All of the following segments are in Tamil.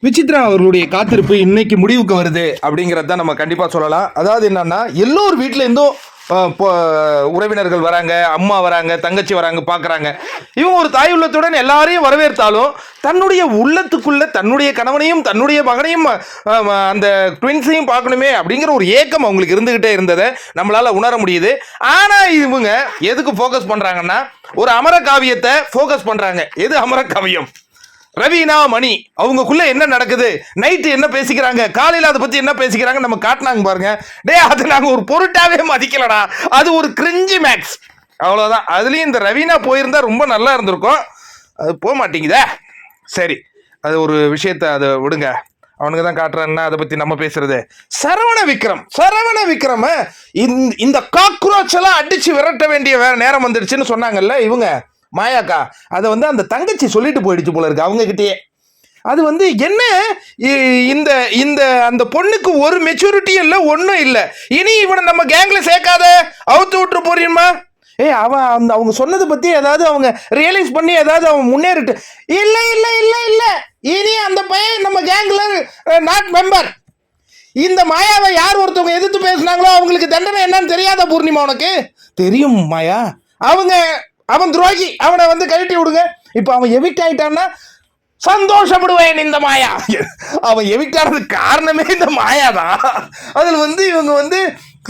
விசித்ரா அவர்களுடைய காத்திருப்பு இன்னைக்கு முடிவுக்கு வருது அப்படிங்கிறத நம்ம கண்டிப்பாக சொல்லலாம். அதாவது என்னன்னா, எல்லோரும் வீட்டில் இருந்தும் உறவினர்கள் வராங்க, அம்மா வராங்க, தங்கச்சி வராங்க, பார்க்குறாங்க. இவங்க ஒரு தாய் உள்ளத்துடன் எல்லாரையும் வரவேற்றாலும் தன்னுடைய உள்ளத்துக்குள்ள தன்னுடைய கணவனையும் தன்னுடைய மகனையும் அந்த ட்வின்ஸையும் பார்க்கணுமே அப்படிங்கிற ஒரு ஏக்கம் அவங்களுக்கு இருந்துகிட்டே இருந்ததை நம்மளால உணர முடியுது. ஆனால் இவங்க எதுக்கு ஃபோக்கஸ் பண்ணுறாங்கன்னா, ஒரு அமர காவியத்தை ஃபோக்கஸ் பண்ணுறாங்க. எது அமர காவியம்? ரவீனா மணி அவங்களுக்குள்ள என்ன நடக்குது, நைட்டு என்ன பேசிக்கிறாங்க, காலையில் அதை பற்றி என்ன பேசிக்கிறாங்க நம்ம காட்டினாங்க பாருங்க. அது நாங்கள் ஒரு பொருட்டாவே மதிக்கலடா, அது ஒரு கிரிஞ்சி மேக்ஸ், அவ்வளோதான். அதுலேயும் இந்த ரவீனா போயிருந்தா ரொம்ப நல்லா இருந்திருக்கும். அது போக மாட்டேங்குதே. சரி, அது ஒரு விஷயத்தை அதை விடுங்க, அவனுக்கு தான் காட்டுறான்னா அதை பற்றி நம்ம பேசுறது. சரவண விக்ரம் இந்த காக்ரோச் எல்லாம் அடிச்சு விரட்ட வேண்டிய நேரம் வந்துடுச்சுன்னு சொன்னாங்கல்ல இவங்க மாயாக்கா. அதை அந்த தங்கச்சி சொல்லிட்டு போயிடுச்சு போல இருக்கு அவங்க கிட்டேயே. அது என்ன, இந்த இந்த அந்த பொண்ணுக்கு ஒரு மெச்சூரிட்டி இல்லை, ஒன்றும் இல்லை. இனி இவனை நம்ம கேங்ல சேர்க்காத, அவுத்து விட்டு போறீமா? அவன் அவங்க சொன்னதை பத்தி ஏதாவது அவங்க ரியலைஸ் பண்ணி ஏதாவது அவன் முன்னேறிட்டு. இல்லை இல்லை இல்லை இல்லை, இனி அந்த பையன் நம்ம கேங்ல நாட் மெம்பர். இந்த மாயாவை யார் ஒருத்தவங்க எதிர்த்து பேசினாங்களோ அவங்களுக்கு தண்டனை என்னன்னு தெரியாத பூர்ணிமா? உனக்கு தெரியும் மாயா, அவன் துரோகி, அவனை கழட்டி விடுங்க. இப்போ அவன் எவிக்ட் ஆயிட்டான்னா சந்தோஷப்படுவேன் இந்த மாயா. அவன் எவிக்ட் ஆனதுக்கு காரணமே இந்த மாயா தான். அதில் இவங்க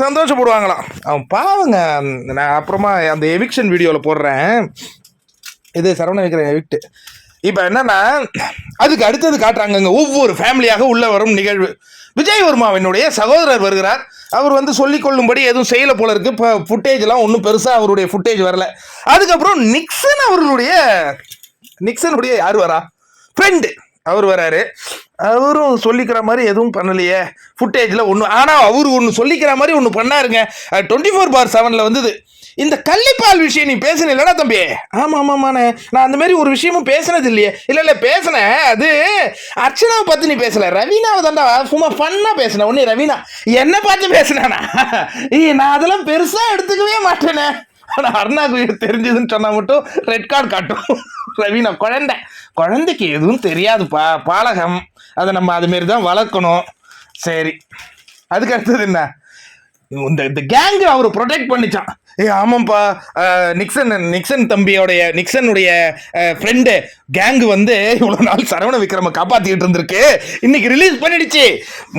சந்தோஷப்படுவாங்களாம். அவன் பாவங்க. நான் அப்புறமா அந்த எவிக்ஷன் வீடியோவில் போடுறேன். இது சரவண விக்ரம் எவிக்ட். இப்போ என்னன்னா, அதுக்கு அடுத்தது காட்டுறாங்க ஒவ்வொரு ஃபேமிலியாக உள்ள வரும் நிகழ்வு. விஜய் வர்மாவினுடைய சகோதரர் வருகிறார். அவர் சொல்லிக் கொள்ளும்படி எதுவும் செய்யல போல இருக்கு. இப்போ ஃபுட்டேஜ்லாம் ஒன்றும் பெருசாக அவருடைய ஃபுட்டேஜ் வரல. அதுக்கப்புறம் நிக்சனுடைய யார் வரா, ஃப்ரெண்டு அவர் வராரு. அவரும் சொல்லிக்கிற மாதிரி எதுவும் பண்ணலையே ஃபுட்டேஜில் ஒன்று. ஆனால் அவர் ஒன்று சொல்லிக்கிற மாதிரி ஒன்று பண்ணாருங்க. 24/7 வந்தது. இந்த கள்ளிப்பால் விஷயம் நீ பேசுன இல்லைனா தம்பி? ஆமாம் ஆமாம்மாண்ணே, நான் அந்த மாதிரி ஒரு விஷயமும் பேசுனது இல்லையே. இல்லை பேசினேன், அது அர்ச்சனாவை பார்த்து நீ பேசலை, ரவீனாவை தாண்டா சும்மா ஃபன்னாக பேசினேன். ஒன்று ரவீனா என்ன பார்த்து பேசினானா? நான் அதெல்லாம் பெருசாக எடுத்துக்கவே மாட்டேனே. ஆனால் அருணாக்கு தெரிஞ்சதுன்னு சொன்னால் மட்டும் ரெட் கார்டு காட்டும். ரவீனா குழந்தைக்கு எதுவும் தெரியாதுப்பா, பாலகம், அதை நம்ம அதுமாரி தான் வளர்க்கணும். சரி, அதுக்கு அடுத்தது என்ன, இந்த கேங்கு அவர் ப்ரொடெக்ட் பண்ணிச்சான். ஆமாம்ப்பா, நிக்சனுடைய ஃப்ரெண்டு கேங்கு இவ்வளோ நாள் சரவண விக்ரம காப்பாற்றிக்கிட்டு இருந்திருக்கு, இன்னைக்கு ரிலீஸ் பண்ணிடுச்சு.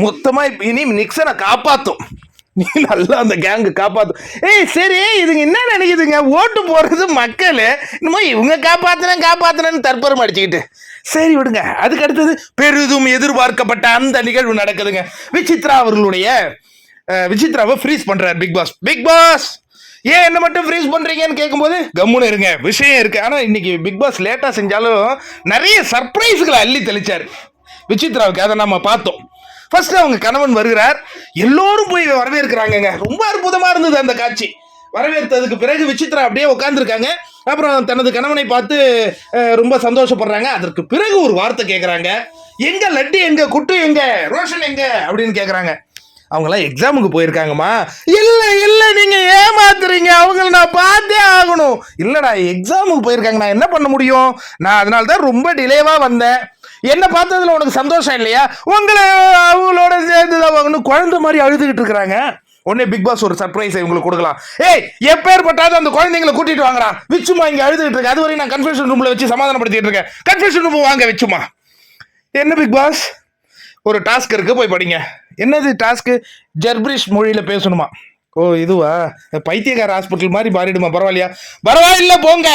மொத்தமாக இனி நிக்சனை காப்பாற்றும், நீ நல்லா அந்த கேங்கு காப்பாற்றும். சரி, இதுங்க என்ன நினைக்குதுங்க, ஓட்டு போடுறது மக்கள், இன்னமும் இவங்க காப்பாற்றுறேன்னு தற்பெருமை அடிச்சுக்கிட்டு. சரி விடுங்க. அதுக்கு அடுத்தது பெரிதும் எதிர்பார்க்கப்பட்ட அந்த நிகழ்வு நடக்குதுங்க. விசித்ராவை ஃப்ரீஸ் பண்றாரு பிக் பாஸ். ஏன் என்ன மட்டும் ஃப்ரீஸ் பண்றீங்கன்னு கேட்கும்போது கம்முன்னு இருங்க, விஷயம் இருக்கு. ஆனால் இன்னைக்கு பிக் பாஸ் லேட்டா செஞ்சாலும் நிறைய சர்ப்ரைஸ்களை அள்ளி தெளிச்சாரு விசித்ராவுக்கு. அதை நம்ம பார்த்தோம். ஃபர்ஸ்ட் அவங்க கணவன் வருகிறார், எல்லோரும் போய் வரவேற்கிறாங்க. ரொம்ப அற்புதமா இருந்தது அந்த காட்சி. வரவேற்றதுக்கு பிறகு விசித்ரா அப்படியே உட்காந்துருக்காங்க. அப்புறம் தனது கணவனை பார்த்து ரொம்ப சந்தோஷப்படுறாங்க. அதற்கு பிறகு ஒரு வார்த்தை கேட்குறாங்க, எங்க லட்டு எங்க, குட்டு எங்க, ரோஷன் எங்க அப்படின்னு கேட்குறாங்க. அவங்களாம் எக்ஸாமுக்கு போயிருக்காங்கம்மா. இல்லை நீங்க ஏமாத்துறீங்க, அவங்கள நான் பார்த்தே ஆகணும். இல்லடா, எக்ஸாமுக்கு போயிருக்காங்க, நான் என்ன பண்ண முடியும், நான் அதனால தான் ரொம்ப டிலேவா வந்தேன். என்ன பார்த்ததுல உனக்கு சந்தோஷம் இல்லையா, உங்களை அவங்களோட சேர்ந்துதான் வாங்கணும். குழந்தை மாதிரி அழுதுகிட்டு இருக்கிறாங்க. உடனே பிக் பாஸ் ஒரு சர்ப்ரைஸ் இவங்களுக்கு கொடுக்கலாம். எப்பேற்பட்டாவது அந்த குழந்தைங்களை கூட்டிட்டு வாங்கடா, விச்சுமா இங்க அழுதுகிட்டு இருக்கு, அதுவரை நான் கன்ஃபெஷன் ரூம்ல வச்சு சமாதானப்படுத்திட்டு இருக்கேன், கன்ஃபெஷன் ரூம் வாங்க விச்சுமா. என்ன பிக் பாஸ், ஒரு டாஸ்க் இருக்கு, போய் படிங்க. என்னது டாஸ்க்கு? ஜெர்பிரிஷ் மொழியில பேசணுமா? ஓ இதுவா, பைத்தியக்கார ஹாஸ்பிட்டல் மாதிரி மாறிடுமா? பரவாயில்ல போங்க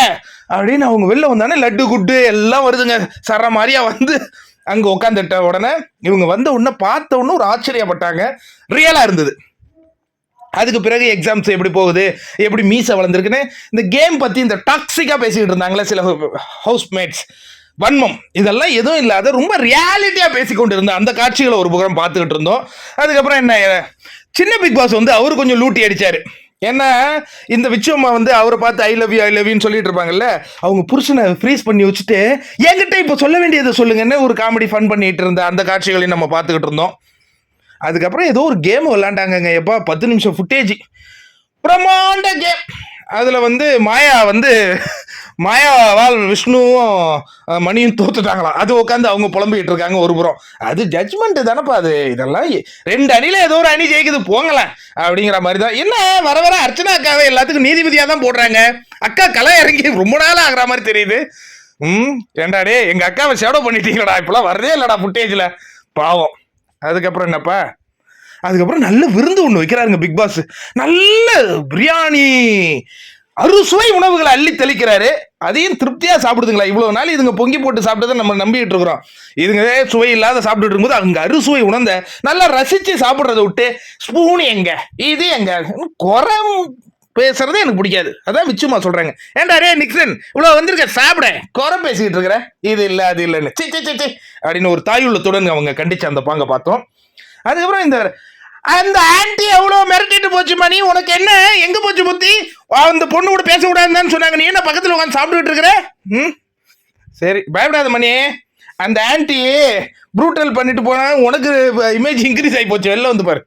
அப்படின்னு அவங்க வெளில வந்தானே லட்டு குட்டு எல்லாம் வருதுங்க. சர மாதிரியா அங்க உட்காந்துட்ட உடனே இவங்க உடனே பார்த்த உடனே ஒரு ஆச்சரியப்பட்டாங்க, ரியலா இருந்தது. அதுக்கு பிறகு எக்ஸாம்ஸ் எப்படி போகுது, எப்படி மீசை வளர்ந்துருக்குன்னு இந்த கேம் பத்தி இந்த டாக்ஸிக்கா பேசிக்கிட்டு இருந்தாங்களே சில ஹவுஸ்மேட்ஸ், வன்மம் இதெல்லாம் எதுவும் இல்லாத ரொம்ப ரியாலிட்டியா பேசிக்கொண்டு இருந்தோம். அந்த காட்சிகளை ஒரு புறம் பார்த்துக்கிட்டு இருந்தோம். அதுக்கப்புறம் என்ன, சின்ன பிக் பாஸ் அவரு கொஞ்சம் லூட்டி அடிச்சாரு. ஏன்னா இந்த விச்சம்மா அவரை பார்த்து ஐ லவ் யூன்னு சொல்லிட்டு இருப்பாங்கல்ல, அவங்க புருஷனை ஃப்ரீஸ் பண்ணி வச்சுட்டு என்கிட்ட இப்போ சொல்ல வேண்டியதை சொல்லுங்கன்னு ஒரு காமெடி ஃபன் பண்ணிட்டு இருந்த அந்த காட்சிகளையும் நம்ம பார்த்துக்கிட்டு இருந்தோம். அதுக்கப்புறம் ஏதோ ஒரு கேம் விளாண்டாங்க. எப்போ 10 நிமிஷம் ஃபுட்டேஜ், பிரம்மாண்ட கேம். அதுல வந்து மாயா வந்து மாயாவால் விஷ்ணுவும் மணியும் தோத்துட்டாங்களாம். அது உட்காந்து அவங்க புலம்பிக்கிட்டு இருக்காங்க ஒரு புறம். அது ஜட்ஜ்மெண்ட் தானப்பா அது. இதெல்லாம் 2 அணில ஏதோ ஒரு அணி ஜெயிக்குது போங்களேன் அப்படிங்கிற மாதிரி தான். என்ன வர வர அர்ச்சனா அக்காவை எல்லாத்துக்கும் நீதிபதியா தான் போடுறாங்க. அக்கா களை இறங்கி ரொம்ப நாள் ஆகுற மாதிரி தெரியுது. ஏண்டாடே எங்க அக்காவை ஷேடோ பண்ணிட்டீங்களடா, இப்பெல்லாம் வரதே இல்லடா ஃபுட்டேஜ்ல, பாவம். அதுக்கப்புறம் என்னப்பா, அதுக்கப்புறம் நல்ல விருந்து ஒன்று வைக்கிறாருங்க பிக் பாஸ். நல்ல பிரியாணி அறுசுவை உணவுகளை அள்ளி தெளிக்கிறாரு. அதையும் திருப்தியா சாப்பிடுதுங்களா. இவ்வளவு நாள் இதுங்க பொங்கி போட்டு சாப்பிட்டதை நம்ம நம்பிட்டு இருக்கிறோம். இதுங்க சுவை இல்லாத சாப்பிட்டு இருக்கும்போது அவங்க அறுசுவை உணர்ந்த நல்லா ரசிச்சு சாப்பிடுறத விட்டு ஸ்பூன் எங்க இது எங்க குறம் பேசுறதே எனக்கு பிடிக்காது. அதான் விச்சுமா சொல்றாங்க, ஏன்டா ரே நிக்சன் இவ்வளவு வந்திருக்க சாப்பிட குறை பேசிக்கிட்டு இருக்கிற, இது இல்ல அது இல்லைன்னு சி சி சி அப்படின்னு ஒரு தாயுள்ளத்துடன் அவங்க கண்டிச்சு அந்த பாங்க பார்த்தோம். அதுக்கப்புறம் அந்த ஆன்டி எவ்வளவு மிரட்டிட்டு போச்சு மணி, உனக்கு என்ன எங்க போச்சு புத்தி, அந்த பொண்ணு கூட பேச கூடாதுன்னு சொன்னாங்க, நீ என்ன பக்கத்துல உட்காந்து சாப்பிட்டுட்டு இருக்கிற? சரி பயப்படாத மணி, அந்த ஆன்டி ப்ரூட்டல் பண்ணிட்டு போனா உனக்கு இமேஜ் இன்க்ரீஸ் ஆகி போச்சு, வெளில வந்து பாரு.